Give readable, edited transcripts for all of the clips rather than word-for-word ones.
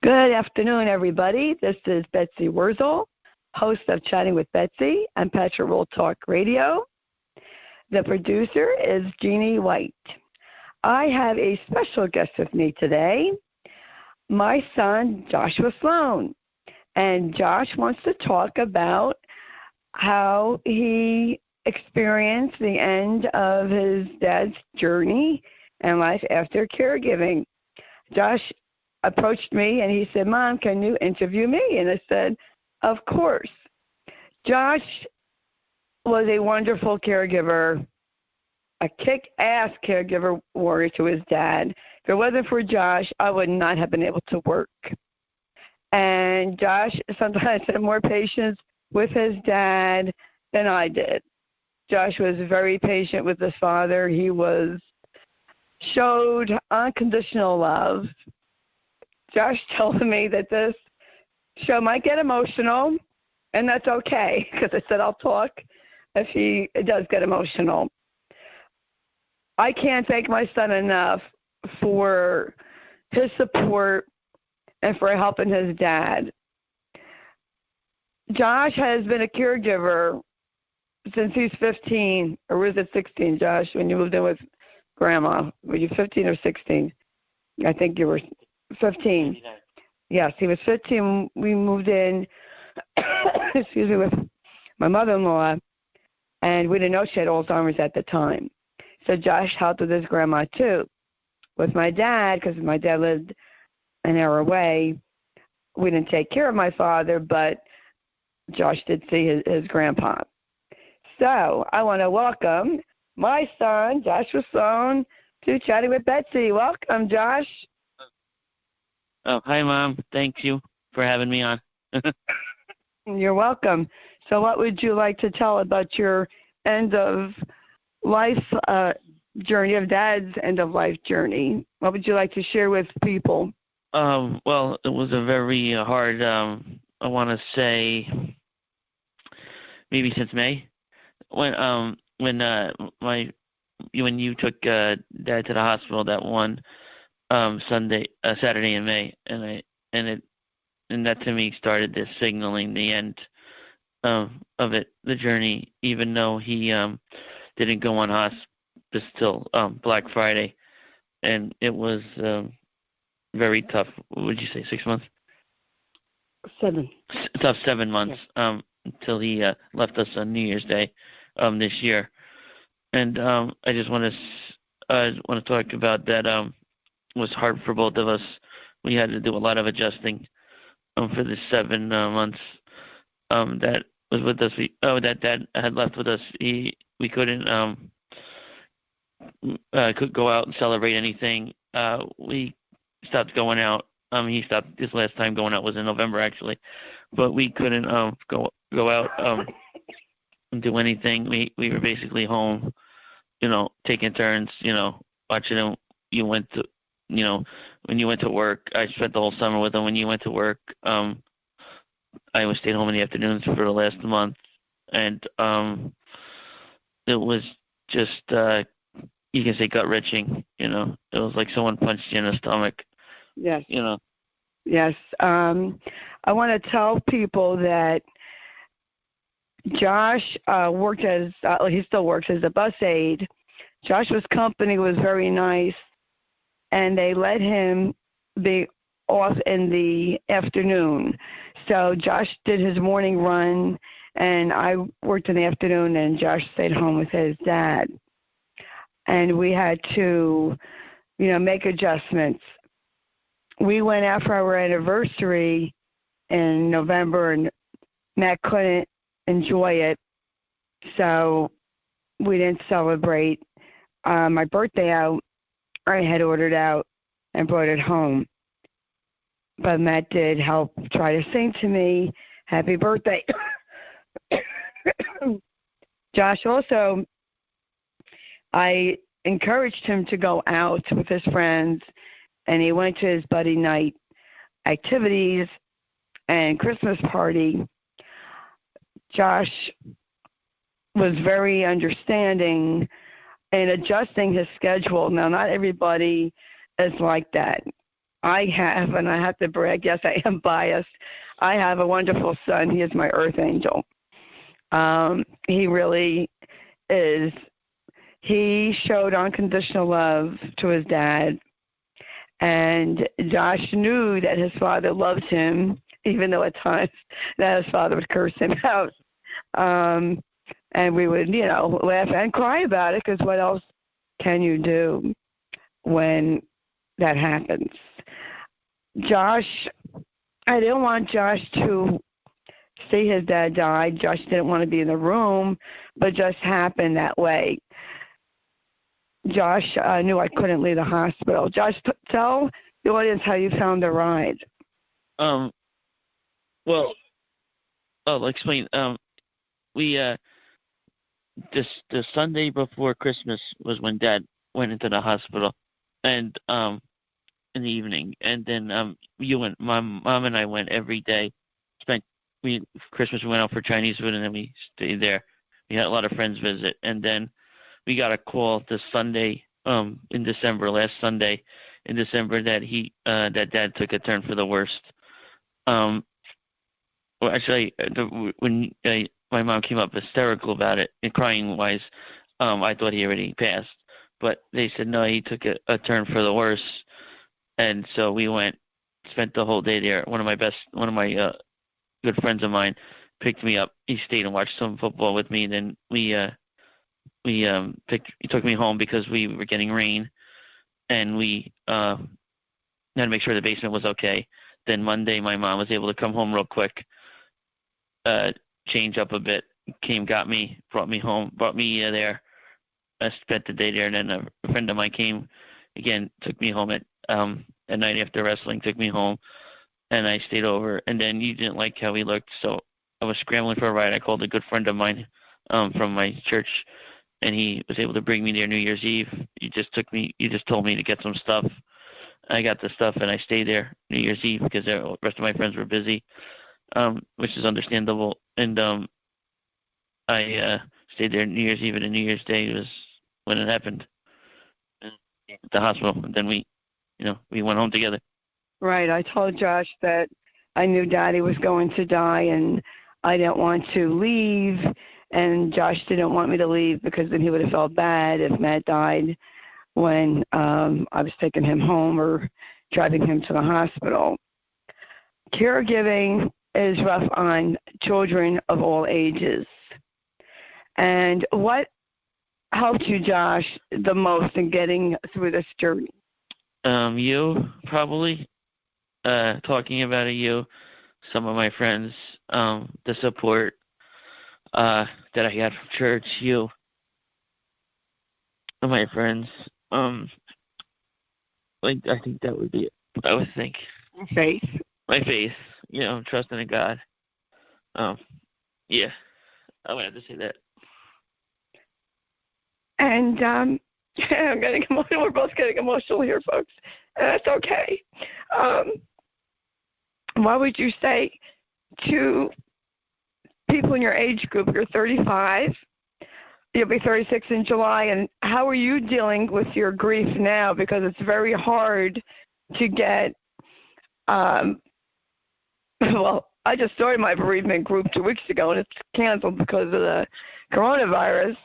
Good afternoon, everybody. This is Betsy Wurzel, host of Chatting with Betsy and Patrick Roll Talk Radio. The producer is Jeanne White. I have a special guest with me today, my son, Joshua Sloan. And Josh wants to talk about how he experienced the end of his dad's journey and life after caregiving. Josh approached me and he said, "Mom, can you interview me?" And I said, "Of course." Josh was a wonderful caregiver, a kick-ass caregiver warrior to his dad. If it wasn't for Josh, I would not have been able to work. And Josh sometimes had more patience with his dad than I did. Josh was very patient with his father. He showed unconditional love. Josh told me that this show might get emotional, and that's okay, because I said I'll talk if he does get emotional. I can't thank my son enough for his support and for helping his dad. Josh has been a caregiver since he's 15, or was it 16, Josh, when you moved in with Grandma? Were you 15 or 16? I think you were 15. Yes, he was 15. We moved in, excuse me, with my mother-in-law, and we didn't know she had Alzheimer's at the time. So Josh helped with his grandma, too. With my dad, because my dad lived an hour away, we didn't take care of my father, but Josh did see his grandpa. So I want to welcome my son, Joshua Sloan, to Chatting with Betsy. Welcome, Josh. Oh, hi, Mom. Thank you for having me on. You're welcome. So what would you like to tell about your end-of-life journey, of Dad's end-of-life journey? What would you like to share with people? Well, it was a very hard, I want to say, maybe since May, when you took Dad to the hospital that one Saturday in May, and that to me started this signaling the end of it, the journey, even though he didn't go on hospice till Black Friday, and it was very tough. What would you say, 6 months? 7. Tough 7 months, yeah. Until he left us on New Year's Day this year, and I just want to talk about that. Was hard for both of us. We had to do a lot of adjusting for the 7 months that was with us. That Dad had left with us. We couldn't could go out and celebrate anything. We stopped going out. He stopped. His last time going out was in November, actually, but we couldn't go out and do anything. We were basically home, taking turns, watching him. When you went to work, I spent the whole summer with him. When you went to work, I was staying home in the afternoons for the last month, and it was just, you can say, gut-wrenching. It was like someone punched you in the stomach. Yes. Yes. I want to tell people that Josh worked as, he still works as a bus aide. Joshua's company was very nice, and they let him be off in the afternoon. So Josh did his morning run, and I worked in the afternoon, and Josh stayed home with his dad. And we had to, make adjustments. We went out for our anniversary in November, and Matt couldn't enjoy it, so we didn't celebrate. My birthday out, I had ordered out and brought it home. But Matt did help try to sing to me, "Happy Birthday." Josh also, I encouraged him to go out with his friends, and he went to his buddy night activities and Christmas party. Josh was very understanding in adjusting his schedule. Now, not everybody is like that. I have, and I have to brag, yes, I am biased. I have a wonderful son. He is my earth angel. He really is. He showed unconditional love to his dad, and Josh knew that his father loved him, even though at times that his father would curse him out. And we would, laugh and cry about it, because what else can you do when that happens? Josh, I didn't want Josh to see his dad die. Josh didn't want to be in the room, but it just happened that way. Josh knew I couldn't leave the hospital. Josh, tell the audience how you found the ride. Well, I'll explain. We the Sunday before Christmas was when Dad went into the hospital, and in the evening, and then you went. My mom and I went every day. Christmas we went out for Chinese food, and then we stayed there. We had a lot of friends visit, and then we got a call this Sunday in December, last Sunday in December, that that Dad took a turn for the worst. Well, actually, when my mom came up hysterical about it and crying wise, I thought he already passed, but they said no, he took a turn for the worse, and so we spent the whole day there. One of my good friends of mine picked me up. He stayed and watched some football with me. Then he took me home because we were getting rain, and we had to make sure the basement was okay. Then Monday, my mom was able to come home real quick, change up a bit, got me, brought me home, brought me there. I spent the day there, and then a friend of mine came again, took me home at night after wrestling, took me home, and I stayed over. And then you didn't like how he looked, so I was scrambling for a ride. I called a good friend of mine from my church, and he was able to bring me there New Year's Eve. You just told me to get some stuff. I got the stuff, and I stayed there New Year's Eve because the rest of my friends were busy, which is understandable. And I stayed there New Year's Eve, and New Year's Day was when it happened at the hospital. And then we went home together. Right. I told Josh that I knew Daddy was going to die, and I didn't want to leave. And Josh didn't want me to leave because then he would have felt bad if Matt died when I was taking him home or driving him to the hospital. Caregiving is rough on children of all ages. And what helped you, Josh, the most in getting through this journey? You, probably. Talking about it, some of my friends, the support that I got from church, and my friends. I think that would be it. I would think. Faith. My faith, trusting in God. Yeah, I would have to say that. And I'm getting emotional. We're both getting emotional here, folks. That's okay. What would you say to people in your age group? You're 35. You'll be 36 in July. And how are you dealing with your grief now? Because it's very hard to get well, I just started my bereavement group 2 weeks ago, and it's canceled because of the coronavirus.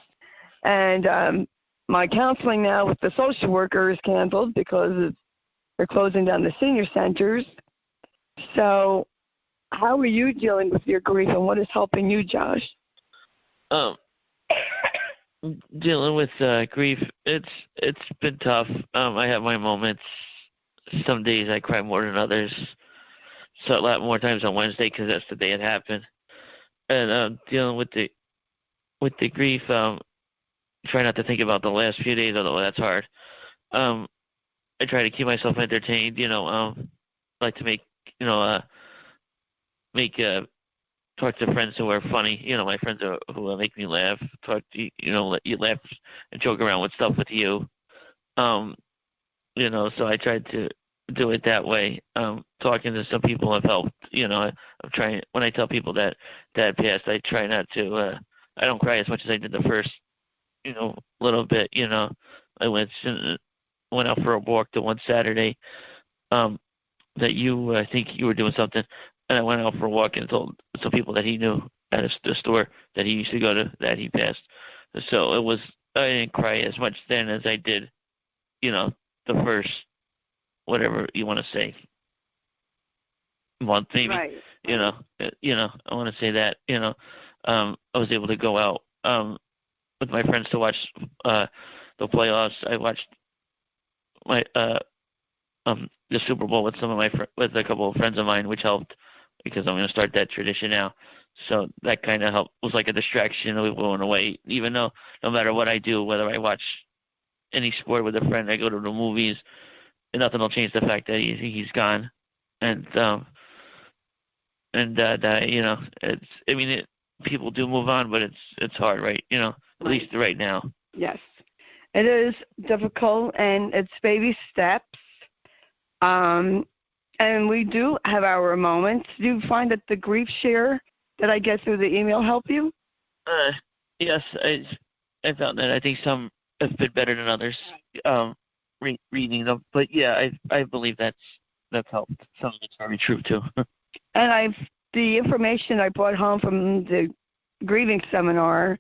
And my counseling now with the social worker is canceled because they're closing down the senior centers. So how are you dealing with your grief, and what is helping you, Josh? Dealing with grief, it's been tough. I have my moments. Some days I cry more than others. So a lot more times on Wednesday because that's the day it happened. And dealing with the grief, try not to think about the last few days, although that's hard. I try to keep myself entertained. Like to talk to friends who are funny. My friends who make me laugh. Let you laugh and joke around with stuff with you. So I tried to do it that way. Talking to some people have helped. I'm trying. When I tell people that Dad passed, I try not to. I don't cry as much as I did the first, little bit. I went out for a walk the one Saturday. that you, I think you were doing something, and I went out for a walk and told some people that he knew at the store that he used to go to that he passed. So it was, I didn't cry as much then as I did, the first, whatever you want to say, month maybe. Right. I want to say that, I was able to go out with my friends to watch the playoffs. I watched my the Super Bowl with with a couple of friends of mine, which helped because I'm going to start that tradition now. So that kind of helped. Was like a distraction. We went away, even though no matter what I do, whether I watch any sport with a friend, I go to the movies, and nothing will change the fact that he's gone. And it's. I mean, people do move on, but it's hard, right? At least right now. Yes, it is difficult, and it's baby steps. And we do have our moments. Do you find that the grief share that I get through the email help you? Yes, I found that. I think some have been better than others. Reading them, but yeah, I believe that's helped. Some of it's very true too. And the information I brought home from the grieving seminar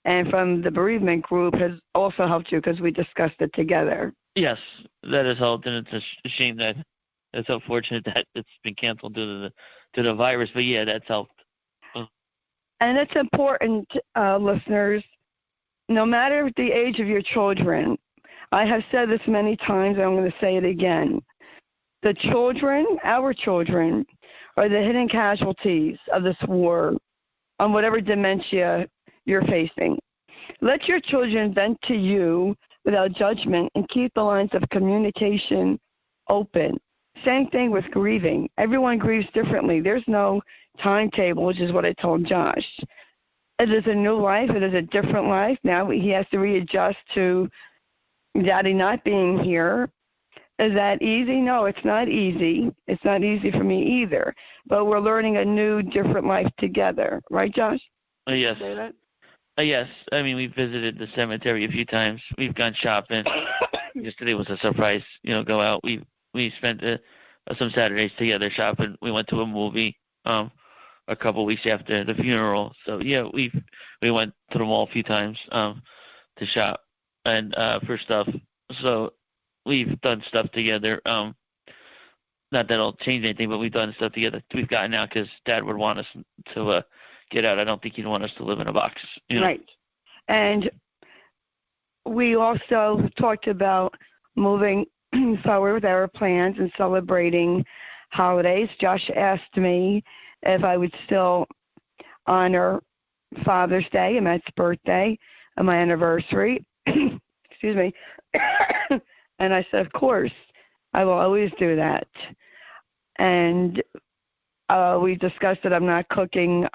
and from the bereavement group has also helped you because we discussed it together. Yes, that has helped, and it's a shame that it's unfortunate that it's been canceled due to the virus. But yeah, that's helped. And it's important, listeners, no matter the age of your children. I have said this many times, and I'm going to say it again. The children, our children, are the hidden casualties of this war on whatever dementia you're facing. Let your children vent to you without judgment and keep the lines of communication open. Same thing with grieving. Everyone grieves differently. There's no timetable, which is what I told Josh. It is a new life. It is a different life. Now he has to readjust to Daddy not being here. Is that easy? No, it's not easy. It's not easy for me either. But we're learning a new, different life together. Right, Josh? Yes. Yes. I mean, we've visited the cemetery a few times. We've gone shopping. Yesterday was a surprise, go out. We spent some Saturdays together shopping. We went to a movie a couple weeks after the funeral. So, yeah, we went to the mall a few times to shop and for stuff. So we've done stuff together. Not that it'll change anything, but we've done stuff together. We've gotten out because Dad would want us to get out. I don't think he'd want us to live in a box. Right. And we also talked about moving forward with our plans and celebrating holidays. Josh asked me if I would still honor Father's Day and Matt's birthday and my anniversary. Excuse me. And I said, of course, I will always do that. And we discussed that I'm not cooking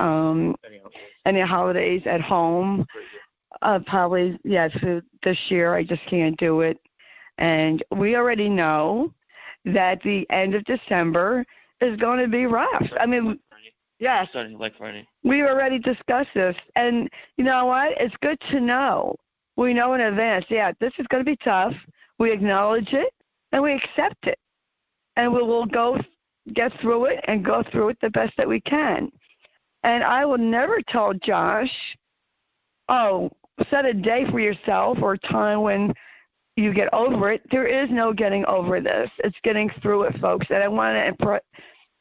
any holidays at home. Probably, food this year. I just can't do it. And we already know that the end of December is going to be rough. I mean, yes. Starting Black Friday. We already discussed this. And you know what? It's good to know. We know in advance, this is going to be tough. We acknowledge it, and we accept it. And we will get through it and go through it the best that we can. And I will never tell Josh, set a day for yourself or a time when you get over it. There is no getting over this. It's getting through it, folks. And I want to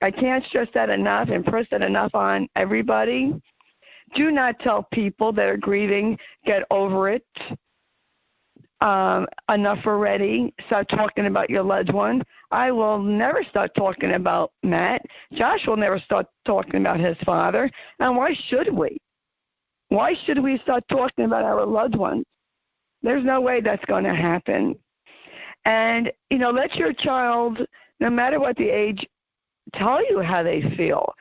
I can't stress that enough, impress that enough on everybody. Do not tell people that are grieving, get over it. Enough already. Start talking about your loved one. I will never start talking about Matt. Josh will never start talking about his father. And why should we? Why should we start talking about our loved ones? There's no way that's going to happen. And, let your child, no matter what the age, tell you how they feel.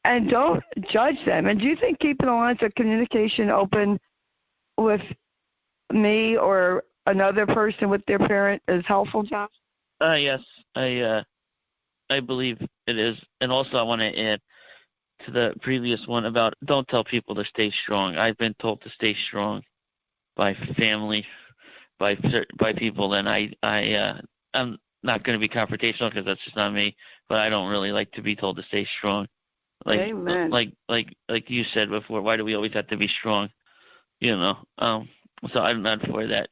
And don't judge them. And do you think keeping the lines of communication open with me or another person with their parent is helpful, Josh? Yes, I believe it is. And also I want to add to the previous one about don't tell people to stay strong. I've been told to stay strong by family, by people, and I'm not going to be confrontational because that's just not me. But I don't really like to be told to stay strong. Amen. Like you said before, why do we always have to be strong? So I'm not for that.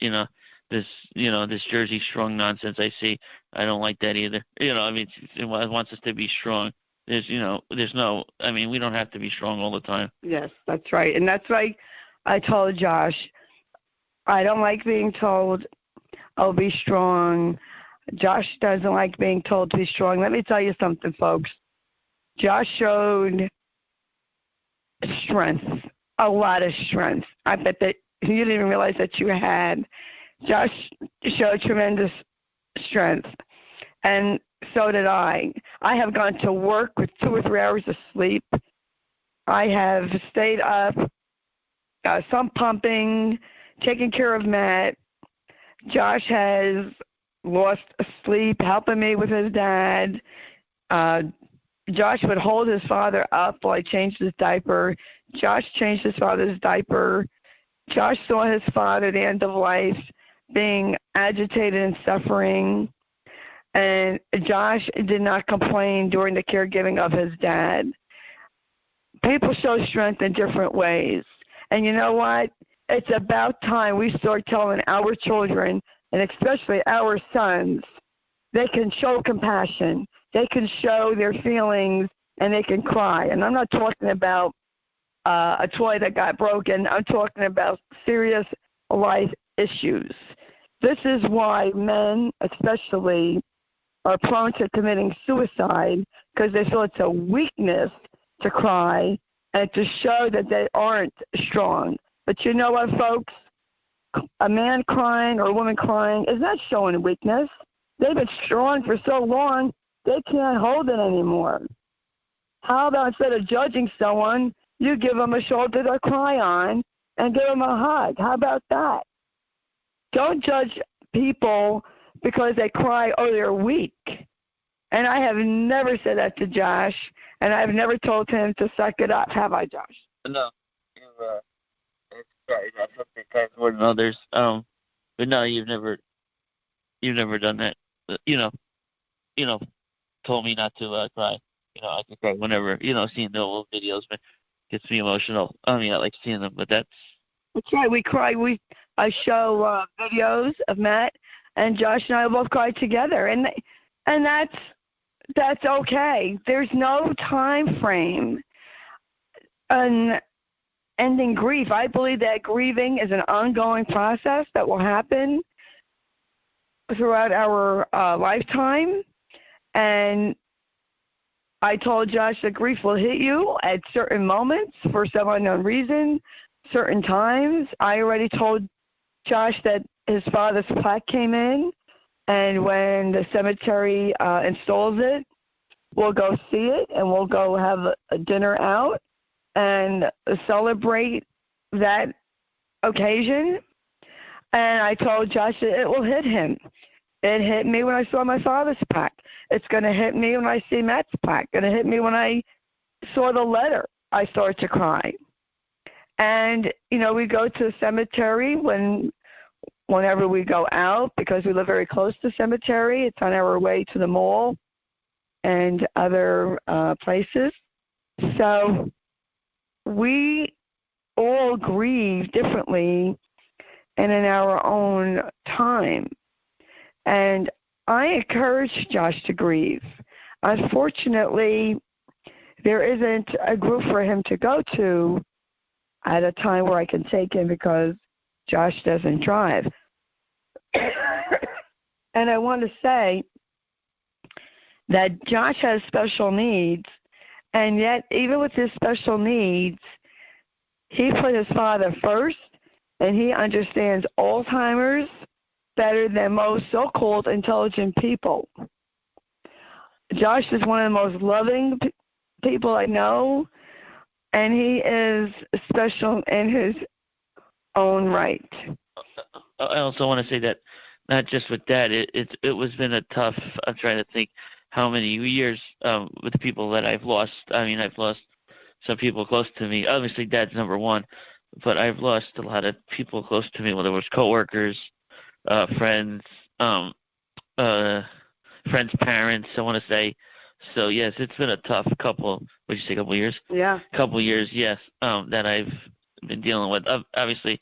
This Jersey strong nonsense I see. I don't like that either. It wants us to be strong. We don't have to be strong all the time. Yes, that's right. And that's why I told Josh, I don't like being told, oh, be strong. Josh doesn't like being told to be strong. Let me tell you something, folks. Josh showed strength, a lot of strength. I bet that you didn't even realize that you had. Josh showed tremendous strength, and so did I. I have gone to work with 2 or 3 hours of sleep. I have stayed up, some pumping, taking care of Matt. Josh has lost sleep, helping me with his dad. Josh would hold his father up while I changed his diaper. Josh changed his father's diaper. Josh saw his father at the end of life being agitated and suffering. And Josh did not complain during the caregiving of his dad. People show strength in different ways. And you know what? It's about time we start telling our children, and especially our sons, they can show compassion. They can show their feelings, and they can cry. And I'm not talking about a toy that got broken. I'm talking about serious life issues. This is why men, especially, are prone to committing suicide, because they feel it's a weakness to cry and to show that they aren't strong. But you know what, folks? A man crying or a woman crying is not showing weakness. They've been strong for so long, they can't hold it anymore. How about instead of judging someone, you give them a shoulder to cry on and give them a hug? How about that? Don't judge people because they cry, oh, they're weak. And I have never said that to Josh, and I've never told him to suck it up. Have I, Josh? No. It's something kind more than others. But no, you've never done that. Told me not to cry. I can cry whenever. Seeing the old videos gets me emotional. I like seeing them, but that's right. We cry. I show videos of Matt, and Josh and I both cry together, and that's okay. There's no time frame. And ending grief, I believe that grieving is an ongoing process that will happen throughout our lifetime. And I told Josh that grief will hit you at certain moments for some unknown reason, certain times. I already told Josh that his father's plaque came in, and when the cemetery installs it, we'll go see it, and we'll go have a dinner out and celebrate that occasion. And I told Josh that it will hit him. It hit me when I saw my father's plaque. It's going to hit me when I see Matt's plaque. It's going to hit me when I saw the letter. I start to cry. And, we go to the cemetery whenever we go out, because we live very close to the cemetery. It's on our way to the mall and other places. So we all grieve differently and in our own time. And I encourage Josh to grieve. Unfortunately, there isn't a group for him to go to at a time where I can take him because Josh doesn't drive. And I want to say that Josh has special needs, and yet even with his special needs, he put his father first, and he understands Alzheimer's better than most so-called intelligent people. Josh is one of the most loving people I know, and he is special in his own right. I also want to say that not just with that, it was been a tough. I'm trying to think how many years with the people that I've lost. I've lost some people close to me. Obviously, Dad's number one, but I've lost a lot of people close to me, whether it was coworkers, friends, friends' parents, I want to say. So, yes, it's been a tough couple years? Yeah. Couple years, yes, that I've been dealing with. Obviously,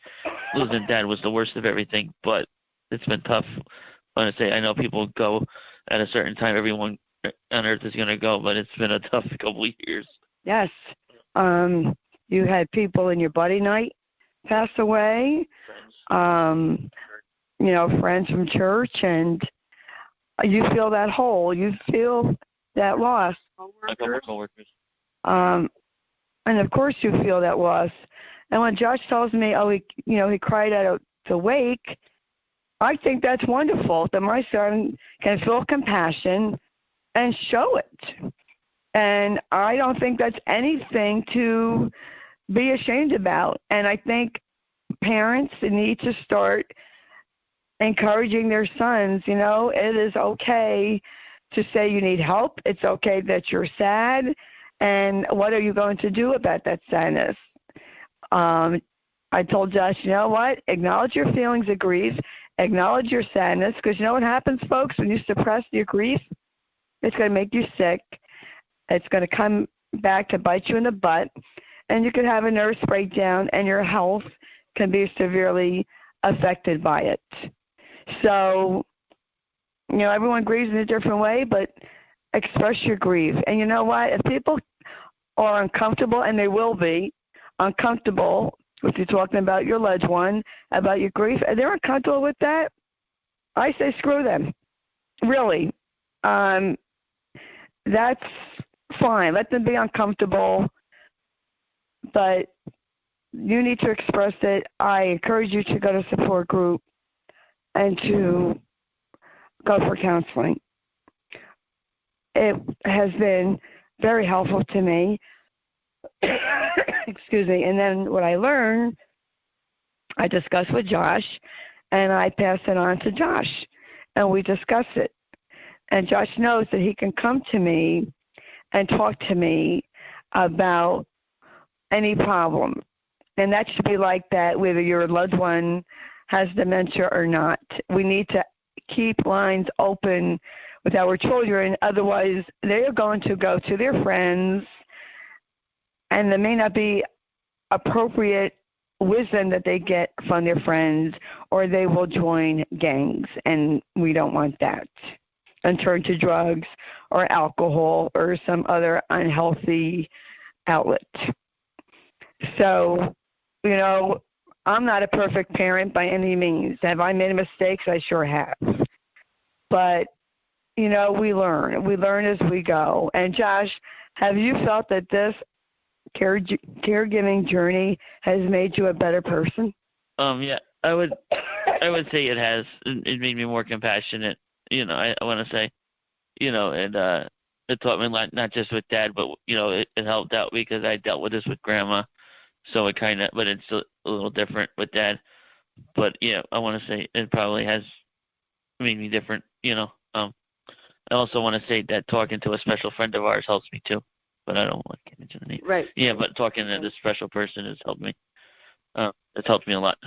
losing Dad was the worst of everything, but it's been tough. I want to say, I know people go at a certain time. Everyone on earth is going to go, but it's been a tough couple of years. Yes. You had people in your buddy night pass away. Friends from church, and you feel that hole. You feel that loss. A couple of coworkers. And of course you feel that loss. And when Josh tells me, he cried at the wake, I think that's wonderful that my son can feel compassion and show it. And I don't think that's anything to be ashamed about. And I think parents need to start encouraging their sons. It is okay to say you need help. It's okay that you're sad. And what are you going to do about that sadness? I told Josh, you know what? Acknowledge your feelings of grief. Acknowledge your sadness, because you know what happens, folks, when you suppress your grief? It's going to make you sick. It's going to come back to bite you in the butt, and you could have a nervous breakdown, and your health can be severely affected by it. So, everyone grieves in a different way, but express your grief. And you know what? If people are uncomfortable, and they will be uncomfortable if you're talking about your loved one, about your grief, and they're uncomfortable with that, I say screw them. Really. That's fine. Let them be uncomfortable, but you need to express it. I encourage you to go to support group and to go for counseling. It has been very helpful to me. Excuse me. And then what I learned, I discuss with Josh, and I pass it on to Josh, and we discuss it. And Josh knows that he can come to me and talk to me about any problem. And that should be like that whether your loved one has dementia or not. We need to keep lines open with our children. Otherwise, they are going to go to their friends, and there may not be appropriate wisdom that they get from their friends, or they will join gangs, and we don't want that, and turn to drugs or alcohol or some other unhealthy outlet. So, I'm not a perfect parent by any means. Have I made mistakes? I sure have. But, we learn. We learn as we go. And Josh, have you felt that this caregiving journey has made you a better person? Yeah, I would say it has. It made me more compassionate. I want to say, and it taught me a lot, not just with Dad, but it helped out because I dealt with this with Grandma, so but it's a little different with Dad. But yeah, I want to say it probably has made me different. I also want to say that talking to a special friend of ours helps me too, but I don't want to get into the name. Right. Yeah, but talking to this special person has helped me. It's helped me a lot.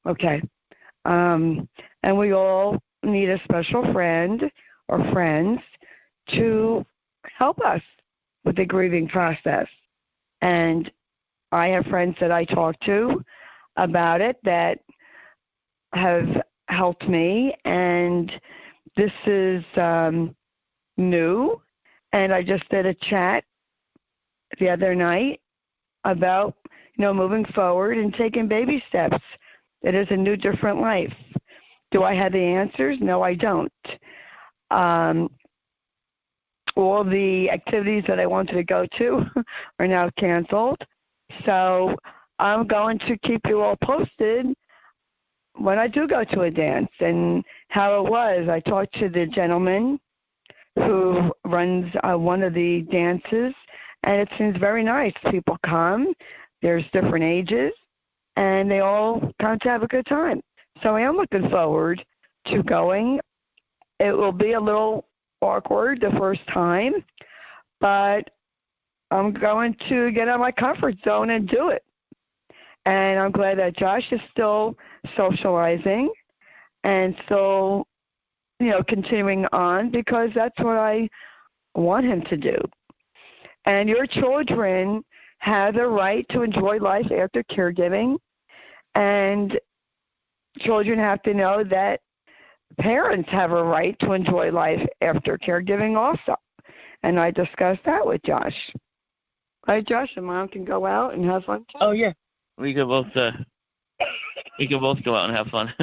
Okay. And we all need a special friend or friends to help us with the grieving process. And I have friends that I talk to about it that have helped me, and this is new. And I just did a chat the other night about, moving forward and taking baby steps. It is a new, different life. Do I have the answers? No, I don't. All the activities that I wanted to go to are now canceled. So I'm going to keep you all posted when I do go to a dance and how it was. I talked to the gentleman who runs one of the dances, and it seems very nice. People come. There's different ages, and they all come to have a good time. So I am looking forward to going. It will be a little awkward the first time, but I'm going to get out of my comfort zone and do it. And I'm glad that Josh is still socializing and still continuing on because that's what I want him to do. And your children have the right to enjoy life after caregiving, and children have to know that parents have a right to enjoy life after caregiving also. And I discussed that with Josh. Right, Josh? And Mom can go out and have fun too? Oh, yeah. We could both go out and have fun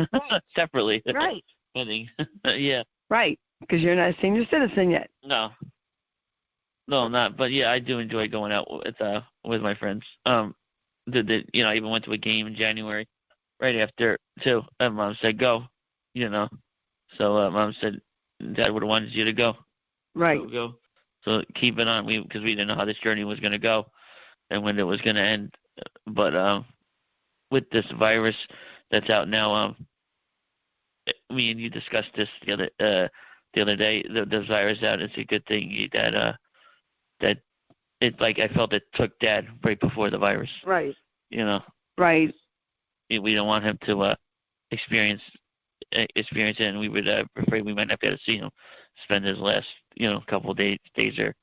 separately. Right. Yeah. Right, because you're not a senior citizen yet. No, I'm not. But yeah, I do enjoy going out with my friends. I even went to a game in January, right after too. And Mom said go, So Mom said Dad would have wanted you to go. Right. So go. So keep it on, because we didn't know how this journey was going to go, and when it was going to end. But with this virus that's out now, me and you discussed this the other day. The virus out. It's a good thing that it, like, I felt it took Dad right before the virus. Right. Right. We don't want him to experience it, and we would afraid we might not be able to see him spend his last couple of days or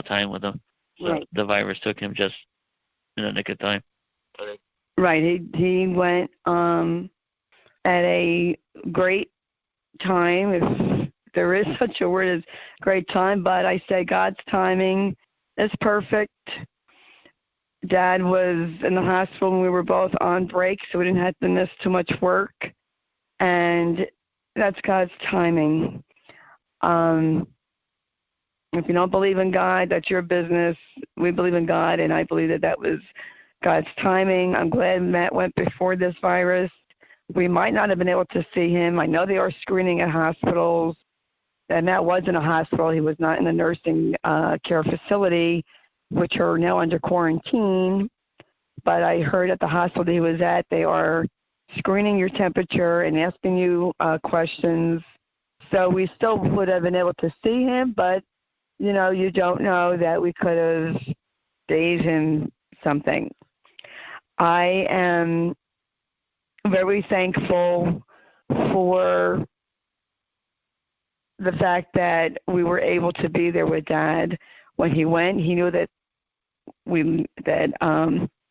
time with him. So right. The virus took him just in the nick of time. Right. He went at a great time, if there is such a word as great time, but I say God's timing is perfect. Dad was in the hospital and we were both on break, so we didn't have to miss too much work. And that's God's timing. If you don't believe in God, that's your business. We believe in God, and I believe that was God's timing. I'm glad Matt went before this virus. We might not have been able to see him. I know they are screening at hospitals. And Matt was in a hospital. He was not in a nursing care facility, which are now under quarantine. But I heard at the hospital that he was at, they are screening your temperature and asking you questions. So we still would have been able to see him, but, you don't know that we could have gave him something. I am very thankful for the fact that we were able to be there with Dad when he went. He knew that we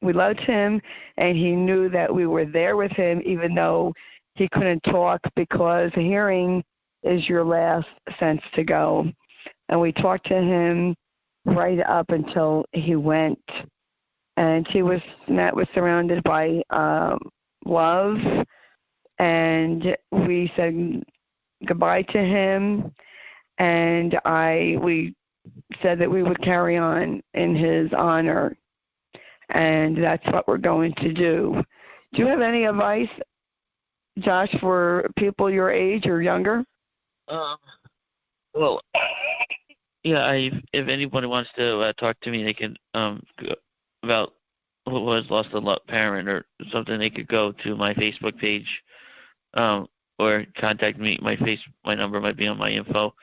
loved him, and he knew that we were there with him, even though he couldn't talk, because hearing is your last sense to go. And we talked to him right up until he went, and Matt was surrounded by love, and we said goodbye to him, and we said that we would carry on in his honor, and that's what we're going to do. Do you have any advice, Josh, for people your age or younger? Well, yeah, if anybody wants to talk to me, they can about who has lost a parent or something, they could go to my Facebook page or contact me. My number might be on my info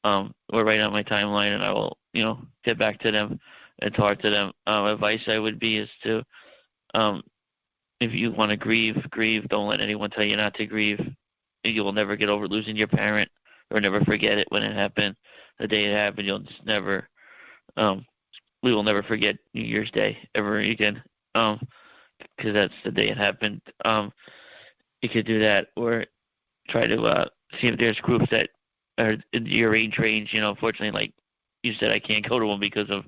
or right on my timeline, and I will, get back to them and talk to them. Advice I would be is to, if you want to grieve. Don't let anyone tell you not to grieve. You will never get over losing your parent, or never forget it when it happened. The day it happened, you'll just never, we will never forget New Year's Day ever again, because that's the day it happened. You could do that, or try to see if there's groups that are in your age range. Unfortunately, like you said, I can't go to them because of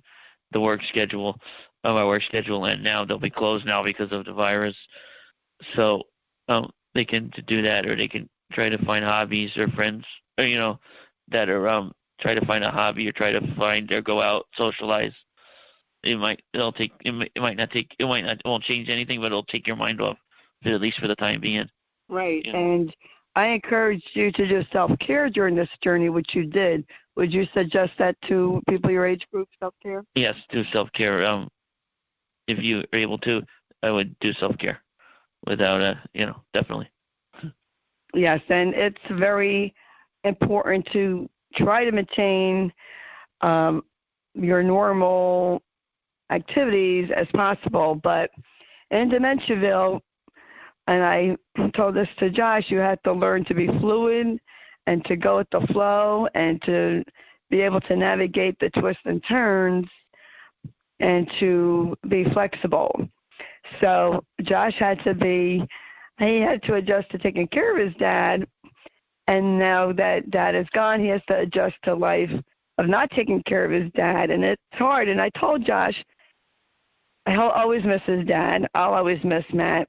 the work schedule, my work schedule, and now they'll be closed now because of the virus. So they can do that, or they can try to find hobbies or friends, or, that are try to find a hobby, or try to find or go out, socialize. It won't change anything, but it'll take your mind off, at least for the time being. Right. And I encouraged you to do self-care during this journey, which you did. Would you suggest that to people your age group, self-care? Yes, do self-care. If you are able to, I would do self-care without, definitely. Yes, and it's very important to try to maintain your normal activities as possible. But in Dementiaville, and I told this to Josh, you have to learn to be fluid and to go with the flow and to be able to navigate the twists and turns and to be flexible. So Josh had to adjust to taking care of his dad, and now that dad is gone, he has to adjust to life of not taking care of his dad, and it's hard. And I told Josh, he'll always miss his dad. I'll always miss Matt.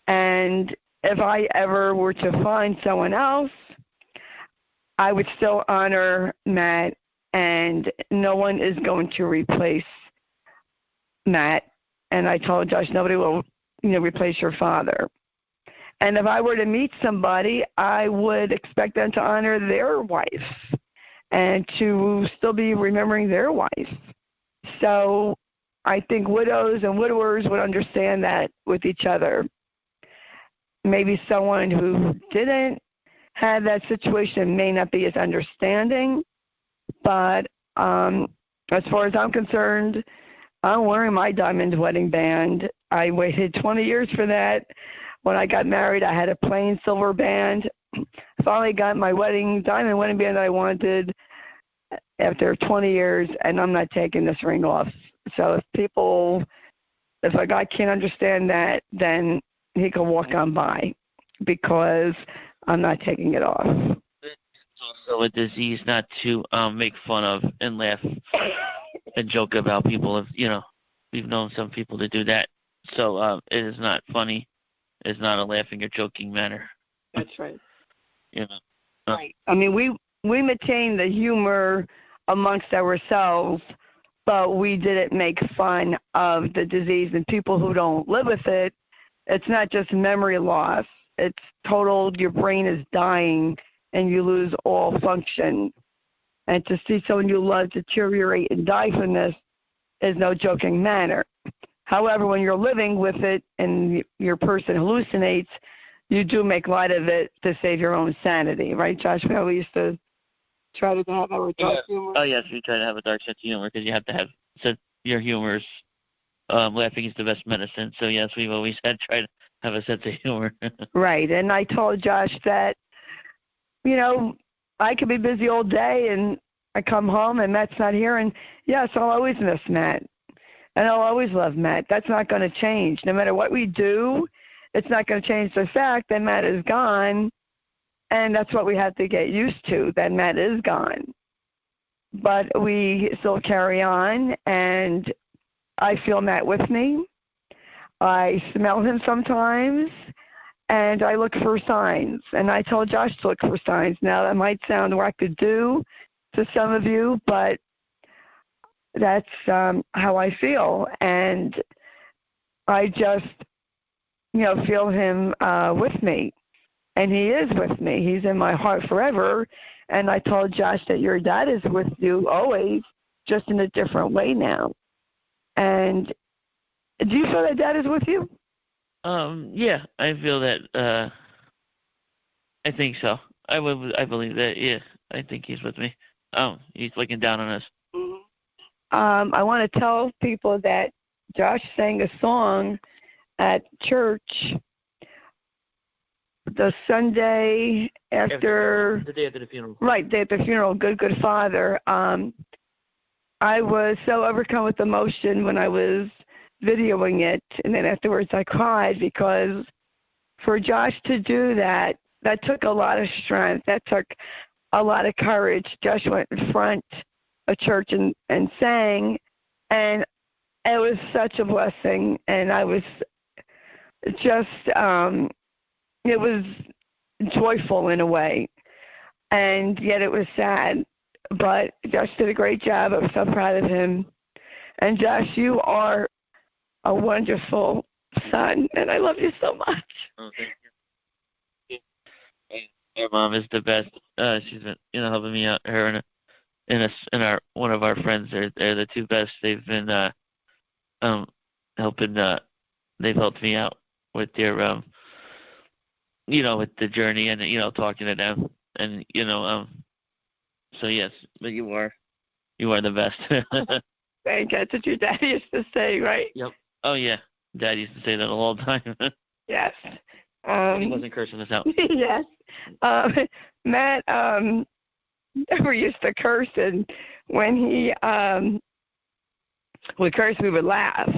And if I ever were to find someone else, I would still honor Matt, and no one is going to replace Matt. And I told Josh, nobody will, replace your father. And if I were to meet somebody, I would expect them to honor their wife and to still be remembering their wife. So I think widows and widowers would understand that with each other. Maybe someone who didn't have that situation may not be as understanding, but as far as I'm concerned, I'm wearing my diamond wedding band. I waited 20 years for that. When I got married, I had a plain silver band. Finally got my diamond wedding band that I wanted after 20 years, and I'm not taking this ring off. So if a guy can't understand that, then he can walk on by, because I'm not taking it off. It's also a disease not to make fun of and laugh and joke about people. We've known some people to do that. So it is not funny. It's not a laughing or joking manner. That's right. Right. I mean, we maintain the humor amongst ourselves, but we didn't make fun of the disease and people who don't live with it. It's not just memory loss. It's total, your brain is dying and you lose all function. And to see someone you love deteriorate and die from this is no joking matter. However, when you're living with it and your person hallucinates, you do make light of it to save your own sanity. Right, Josh? We used to try to have our dark humor. Oh, yes, we try to have a dark sense of humor because you have to have your humor's laughing is the best medicine. So, yes, we've always try to have a sense of humor. Right. And I told Josh that, I could be busy all day and I come home and Matt's not here. And, yes, I'll always miss Matt. And I'll always love Matt. That's not going to change. No matter what we do, it's not going to change the fact that Matt is gone. And that's what we have to get used to, that Matt is gone. But we still carry on, and I feel Matt with me. I smell him sometimes, and I look for signs. And I told Josh to look for signs. Now, that might sound whack to do to some of you, but that's how I feel. And I just, feel him with me. And he is with me. He's in my heart forever. And I told Josh that your dad is with you always, just in a different way now. And do you feel that dad is with you? Yeah, I feel that. I think so. I believe that. Yeah, I think he's with me. He's looking down on us. Mm-hmm. I want to tell people that Josh sang a song at church the Sunday after the day after the funeral. Right, day after the funeral. Good Father. I was so overcome with emotion when I was videoing it, and then afterwards I cried, because for Josh to do that took a lot of strength. That took a lot of courage. Josh went in front of church and sang, and it was such a blessing. And I was just, it was joyful in a way, and yet it was sad. But Josh did a great job. I was so proud of him. And Josh, you are a wonderful son, and I love you so much. Oh, thank you. Our mom is the best. She's been, helping me out. Her and our one of our friends. They're the two best. They've been helping. They've helped me out with their with the journey and talking to them and So yes, but you are the best. Thank you. That's what your daddy used to say, right? Yep. Oh yeah, Dad used to say that all the time. Yes. He wasn't cursing us out. Yes. Matt never used to curse, and when he would curse, we would laugh.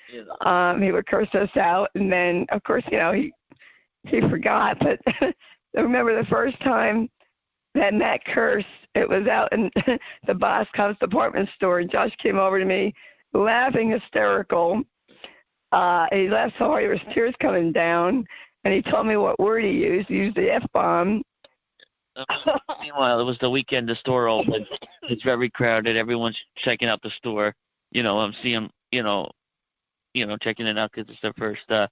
He would curse us out, and then, of course, he forgot. But I remember the first time that Matt cursed, it was out in the Boscov's department store, and Josh came over to me laughing hysterical. He laughed so hard there was tears coming down, and he told me what word he used. He used the F-bomb. Meanwhile, it was the weekend. The store opened. It's very crowded. Everyone's checking out the store. I'm seeing, checking it out because it's their first. It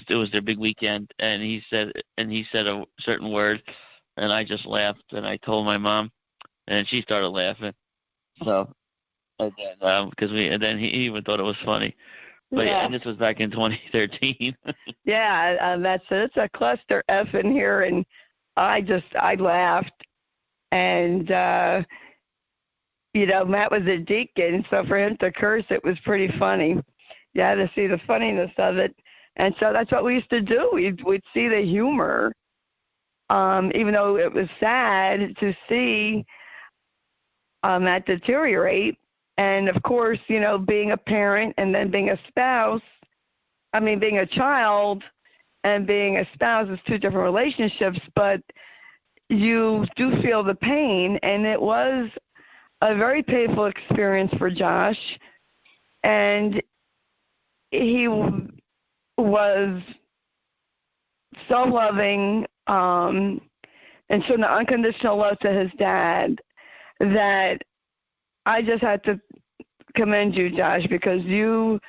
was their big weekend, and he said a certain word, and I just laughed, and I told my mom, and she started laughing. So, and then he even thought it was funny. But yeah, and this was back in 2013. Yeah, it's a cluster F in here, and I laughed, and Matt was a deacon, so for him to curse, it was pretty funny. You had to see the funniness of it, and so that's what we used to do. We'd see the humor, even though it was sad to see Matt deteriorate. And, of course, being a parent and then being a spouse, being a child and being a spouse is two different relationships, but you do feel the pain, and it was a very painful experience for Josh, and he was so loving and showing the unconditional love to his dad that I just had to commend you, Josh, because you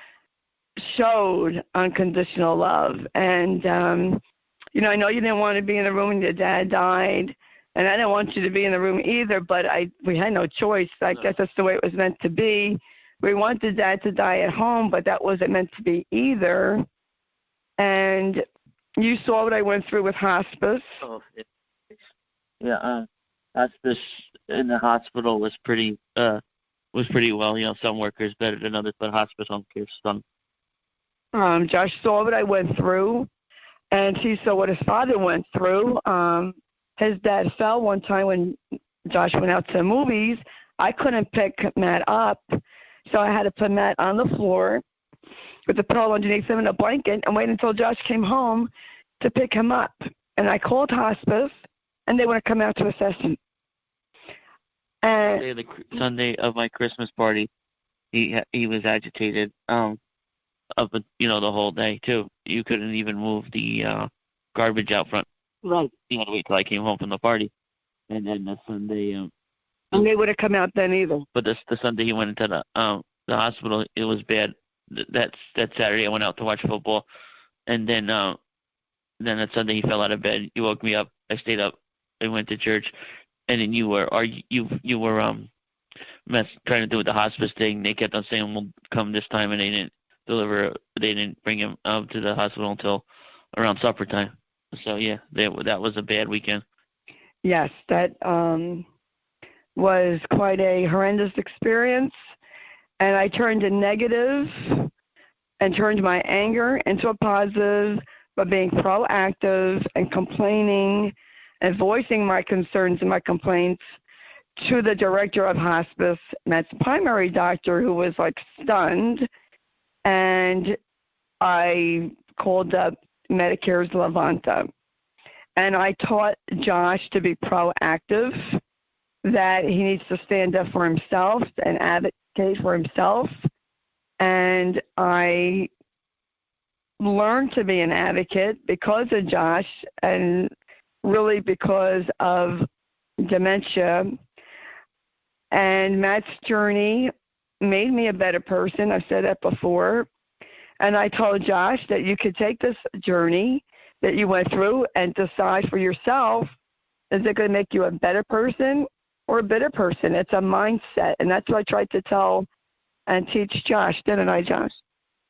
showed unconditional love. And, I know you didn't want to be in the room when your dad died, and I didn't want you to be in the room either, but we had no choice. I guess that's the way it was meant to be. We wanted Dad to die at home, but that wasn't meant to be either. And you saw what I went through with hospice. Oh, yeah. Hospice in the hospital was pretty well. Some workers better than others, but hospice home care some. Josh saw what I went through, and he saw what his father went through. His dad fell one time when Josh went out to the movies. I couldn't pick Matt up, so I had to put Matt on the floor with a pillow underneath him and a blanket and wait until Josh came home to pick him up. And I called hospice, and they want to come out to assess him. And the Sunday of my Christmas party, he was agitated up the whole day too. You couldn't even move the garbage out front. Right. You had to wait till I came home from the party, and then the Sunday. And they would have come out then either. But the Sunday he went into the hospital, it was bad. That Saturday I went out to watch football, and then that Sunday he fell out of bed. He woke me up. I stayed up. I went to church, and then you were trying to do the hospice thing. They kept on saying we'll come this time, and they didn't deliver. They didn't bring him to the hospital until around supper time. So yeah, that was a bad weekend. Yes, that was quite a horrendous experience, and I turned a negative and turned my anger into a positive by being proactive and complaining and voicing my concerns and my complaints to the director of hospice, Matt's primary doctor, who was stunned, and I called up Medicare's Levanta. And I taught Josh to be proactive, that he needs to stand up for himself and advocate for himself. And I learned to be an advocate because of Josh and really because of dementia. And Matt's journey made me a better person. I've said that before. And I told Josh that you could take this journey that you went through and decide for yourself, is it going to make you a better person or a bitter person? It's a mindset. And that's what I tried to tell and teach Josh, didn't I, Josh?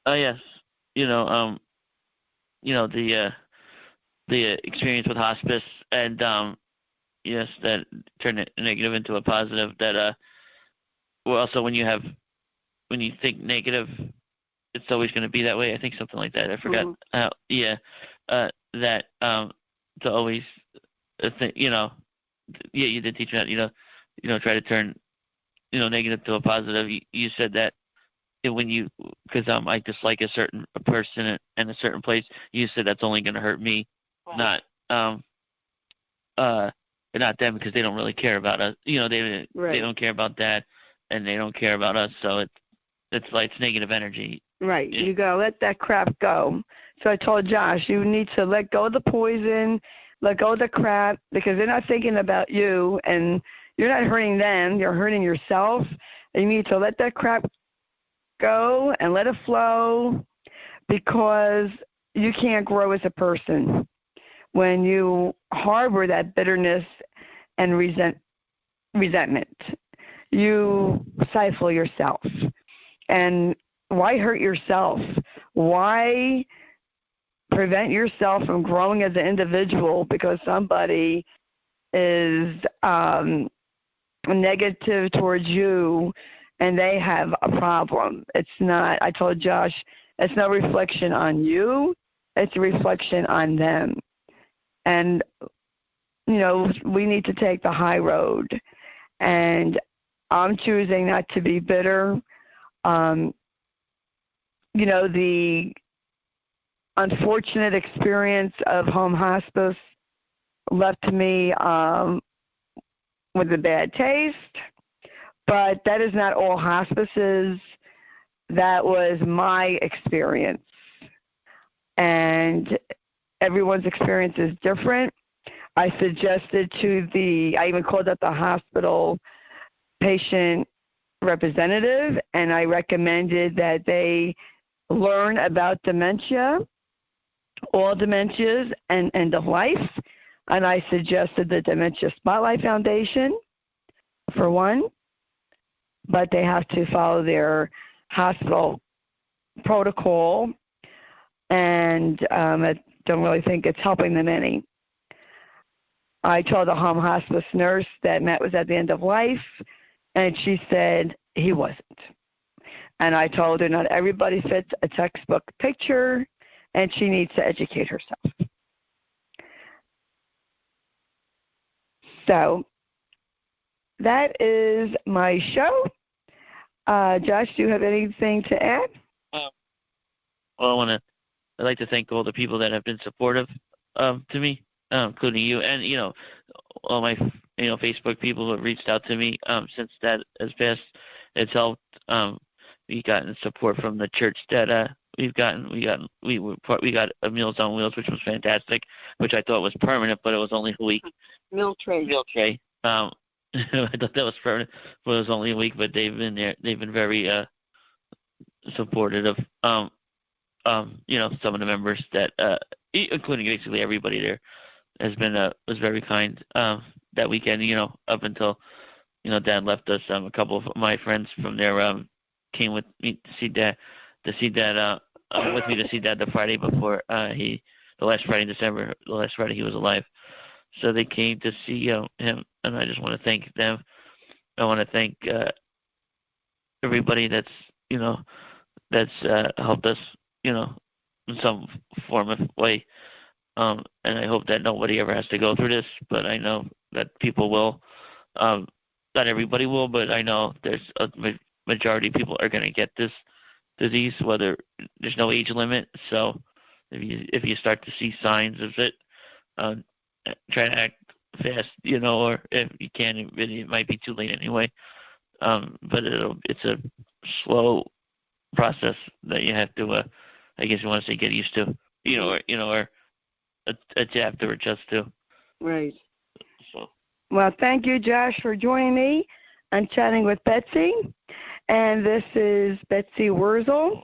Oh, yes. The experience with hospice and, yes, that turned a negative into a positive. That, also when you think negative, it's always going to be that way. I think something like that. I forgot. Mm-hmm. To always you did teach me that, try to turn, negative to a positive. You said that because I dislike a person in a certain place, you said that's only going to hurt me, right. Not them, because they don't really care about us. They don't care about that, and they don't care about us. So it's negative energy. Right. You got to let that crap go. So I told Josh, you need to let go of the poison, let go of the crap, because they're not thinking about you, and you're not hurting them. You're hurting yourself. And you need to let that crap go and let it flow, because you can't grow as a person when you harbor that bitterness and resentment. You stifle yourself. And why hurt yourself? Why prevent yourself from growing as an individual because somebody is negative towards you and they have a problem? It's not, I told Josh, it's no reflection on you. It's a reflection on them. And, we need to take the high road. And I'm choosing not to be bitter. The unfortunate experience of home hospice left me with a bad taste. But that is not all hospices. That was my experience. And everyone's experience is different. I suggested I even called up the hospital patient representative, and I recommended that they learn about dementia, all dementias, and end of life. And I suggested the Dementia Spotlight Foundation, for one, but they have to follow their hospital protocol, and I don't really think it's helping them any. I told the home hospice nurse that Matt was at the end of life, and she said he wasn't. And I told her not everybody fits a textbook picture, and she needs to educate herself. So that is my show. Josh, do you have anything to add? Well, I'd like to thank all the people that have been supportive to me, including you, and all my Facebook people who have reached out to me since that has passed. It's helped. We gotten support from the church that we got Meals on Wheels, which was fantastic, which I thought was permanent, but it was only a week. Meal tray. I thought that was permanent, but it was only a week. But they've been there. They've been very supportive of some of the members that, including basically everybody there, was very kind that weekend. Up until Dad left us. A couple of my friends from there came with me to see Dad with me to see Dad the Friday before the last Friday in December, the last Friday he was alive. So they came to see him, and I just want to thank them. I want to thank everybody that's helped us, in some form of way. And I hope that nobody ever has to go through this, but I know that people will. Not everybody will, but I know there's a majority of people are going to get this disease, whether there's no age limit. So if you start to see signs of it, try to act fast, or if you can, it might be too late anyway. But it's a slow process that you have to, I guess you want to say, get used to, or adapt or adjust to. Right. So. Well, thank you, Josh, for joining me on Chatting with Betsy. And this is Betsy Wurzel.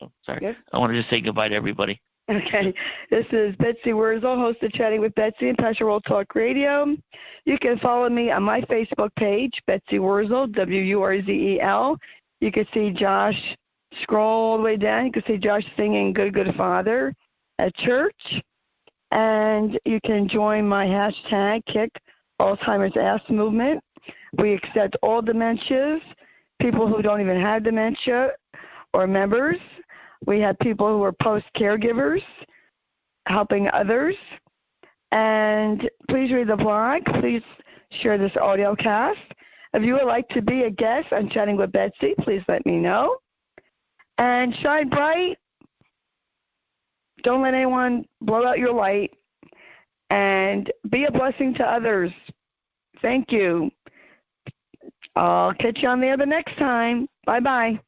Oh, sorry. Yes? I want to just say goodbye to everybody. Okay. This is Betsy Wurzel, host of Chatting with Betsy and Pastor World Talk Radio. You can follow me on my Facebook page, Betsy Wurzel, Wurzel. You can see Josh scroll all the way down. You can see Josh singing Good, Good Father at church. And you can join my hashtag, Kick Alzheimer's Ass Movement. We accept all dementias, people who don't even have dementia, or members. We have people who are post-caregivers, helping others. And please read the blog. Please share this audio cast. If you would like to be a guest on Chatting with Betsy, please let me know. And shine bright. Don't let anyone blow out your light. And be a blessing to others. Thank you. I'll catch you on there the next time. Bye-bye.